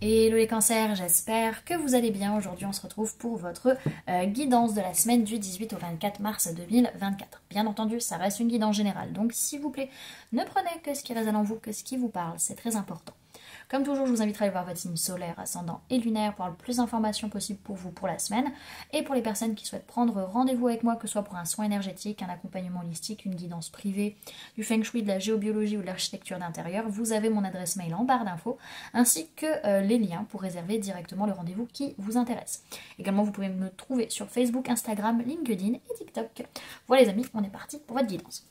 Hello les cancers, j'espère que vous allez bien. Aujourd'hui on se retrouve pour votre guidance de la semaine du 18 au 24 mars 2024. Bien entendu, ça reste une guidance générale, donc s'il vous plaît, ne prenez que ce qui résonne en vous, que ce qui vous parle, c'est très important. Comme toujours, je vous invite à aller voir votre signe solaire, ascendant et lunaire pour avoir le plus d'informations possible pour vous pour la semaine. Et pour les personnes qui souhaitent prendre rendez-vous avec moi, que ce soit pour un soin énergétique, un accompagnement holistique, une guidance privée, du feng shui, de la géobiologie ou de l'architecture d'intérieur, vous avez mon adresse mail en barre d'infos, ainsi que les liens pour réserver directement le rendez-vous qui vous intéresse. Également, vous pouvez me trouver sur Facebook, Instagram, LinkedIn et TikTok. Voilà les amis, on est parti pour votre guidance.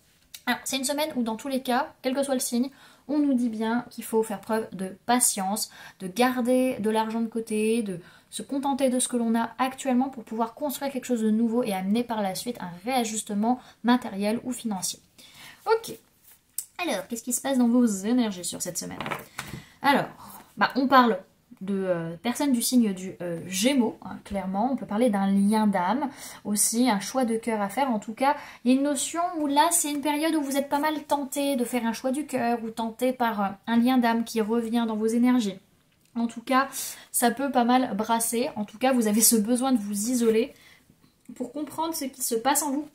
Alors, c'est une semaine où dans tous les cas, quel que soit le signe, on nous dit bien qu'il faut faire preuve de patience, de garder de l'argent de côté, de se contenter de ce que l'on a actuellement pour pouvoir construire quelque chose de nouveau et amener par la suite un réajustement matériel ou financier. Ok, alors qu'est-ce qui se passe dans vos énergies sur cette semaine? Alors, on parle de personnes du signe du Gémeaux, hein, clairement, on peut parler d'un lien d'âme, aussi un choix de cœur à faire. En tout cas, il y a une notion où là, c'est une période où vous êtes pas mal tenté de faire un choix du cœur ou tenté par un lien d'âme qui revient dans vos énergies. En tout cas, ça peut pas mal brasser. En tout cas, vous avez ce besoin de vous isoler pour comprendre ce qui se passe en vous,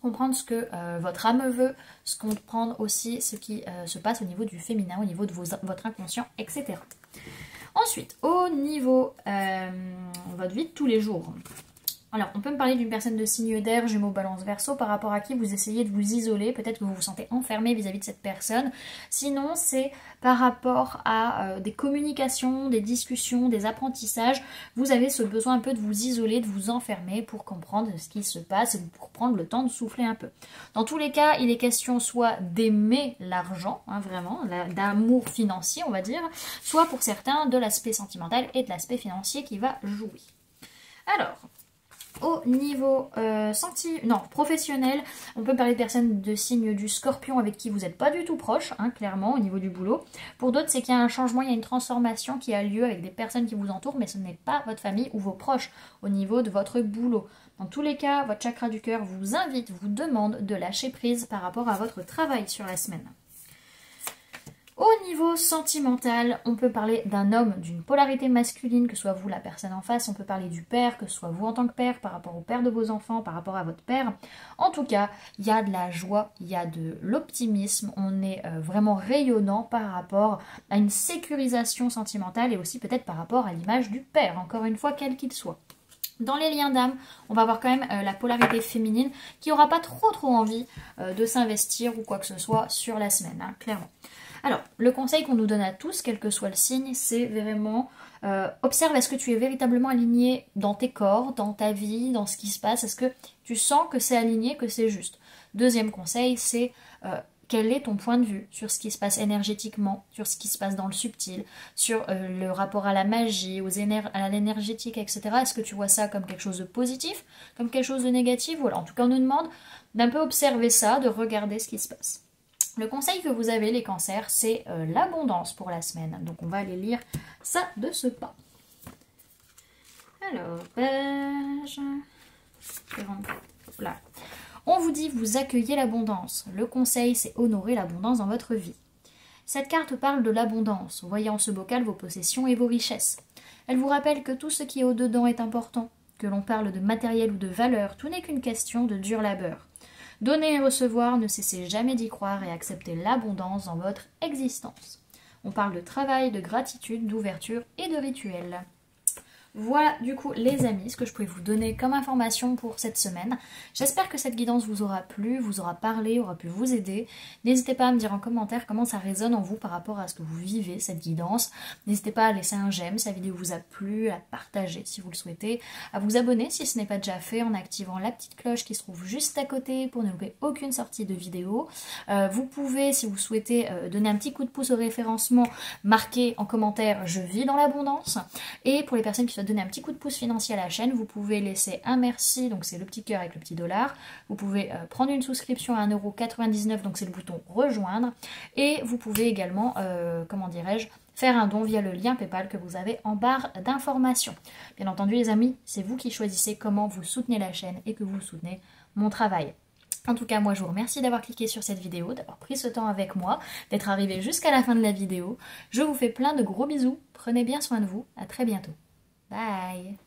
comprendre ce que votre âme veut, comprendre aussi ce qui se passe au niveau du féminin, au niveau de votre inconscient, etc. Ensuite, au niveau de votre vie de tous les jours. Alors, on peut me parler d'une personne de signe d'air, Gémeaux, Balance, Verseau, par rapport à qui vous essayez de vous isoler. Peut-être que vous vous sentez enfermé vis-à-vis de cette personne. Sinon, c'est par rapport à des communications, des discussions, des apprentissages. Vous avez ce besoin un peu de vous isoler, de vous enfermer pour comprendre ce qui se passe, pour prendre le temps de souffler un peu. Dans tous les cas, il est question soit d'aimer l'argent, hein, vraiment, d'amour financier, on va dire, soit pour certains de l'aspect sentimental et de l'aspect financier qui va jouer. Alors, au niveau professionnel, on peut parler de personnes de signe du Scorpion avec qui vous n'êtes pas du tout proche, hein, clairement, au niveau du boulot. Pour d'autres, c'est qu'il y a un changement, il y a une transformation qui a lieu avec des personnes qui vous entourent, mais ce n'est pas votre famille ou vos proches au niveau de votre boulot. Dans tous les cas, votre chakra du cœur vous invite, vous demande de lâcher prise par rapport à votre travail sur la semaine. Au niveau sentimental, on peut parler d'un homme d'une polarité masculine, que ce soit vous la personne en face, on peut parler du père, que ce soit vous en tant que père, par rapport au père de vos enfants, par rapport à votre père. En tout cas, il y a de la joie, il y a de l'optimisme, on est vraiment rayonnant par rapport à une sécurisation sentimentale et aussi peut-être par rapport à l'image du père, encore une fois, quel qu'il soit. Dans les liens d'âme, on va avoir quand même la polarité féminine qui n'aura pas trop envie de s'investir ou quoi que ce soit sur la semaine, hein, clairement. Alors, le conseil qu'on nous donne à tous, quel que soit le signe, c'est vraiment observe, est-ce que tu es véritablement aligné dans tes corps, dans ta vie, dans ce qui se passe? Est-ce que tu sens que c'est aligné, que c'est juste? Deuxième conseil, c'est quel est ton point de vue sur ce qui se passe énergétiquement, sur ce qui se passe dans le subtil, sur le rapport à la magie, à l'énergétique, etc. Est-ce que tu vois ça comme quelque chose de positif, comme quelque chose de négatif? Voilà, en tout cas, on nous demande d'un peu observer ça, de regarder ce qui se passe. Le conseil que vous avez, les cancers, c'est l'abondance pour la semaine. Donc, on va aller lire ça de ce pas. Alors, page 44. Là. On vous dit, vous accueillez l'abondance. Le conseil, c'est honorer l'abondance dans votre vie. Cette carte parle de l'abondance. Voyez en ce bocal vos possessions et vos richesses. Elle vous rappelle que tout ce qui est au-dedans est important. Que l'on parle de matériel ou de valeur, tout n'est qu'une question de dur labeur. Donner et recevoir, ne cessez jamais d'y croire et acceptez l'abondance dans votre existence. On parle de travail, de gratitude, d'ouverture et de rituel. Voilà du coup les amis, ce que je pouvais vous donner comme information pour cette semaine. J'espère que cette guidance vous aura plu, vous aura parlé, aura pu vous aider. N'hésitez pas à me dire en commentaire comment ça résonne en vous par rapport à ce que vous vivez, cette guidance. N'hésitez pas à laisser un j'aime si la vidéo vous a plu, à partager si vous le souhaitez, à vous abonner si ce n'est pas déjà fait en activant la petite cloche qui se trouve juste à côté pour ne louper aucune sortie de vidéo. Vous pouvez, si vous souhaitez, donner un petit coup de pouce au référencement, marquer en commentaire « Je vis dans l'abondance ». Et pour les personnes qui souhaitent donner un petit coup de pouce financier à la chaîne, vous pouvez laisser un merci, donc c'est le petit cœur avec le petit dollar. Vous pouvez prendre une souscription à 1,99 €, donc c'est le bouton rejoindre. Et vous pouvez également, faire un don via le lien PayPal que vous avez en barre d'informations. Bien entendu les amis, c'est vous qui choisissez comment vous soutenez la chaîne et que vous soutenez mon travail. En tout cas, moi je vous remercie d'avoir cliqué sur cette vidéo, d'avoir pris ce temps avec moi, d'être arrivé jusqu'à la fin de la vidéo. Je vous fais plein de gros bisous, prenez bien soin de vous, à très bientôt. Bye!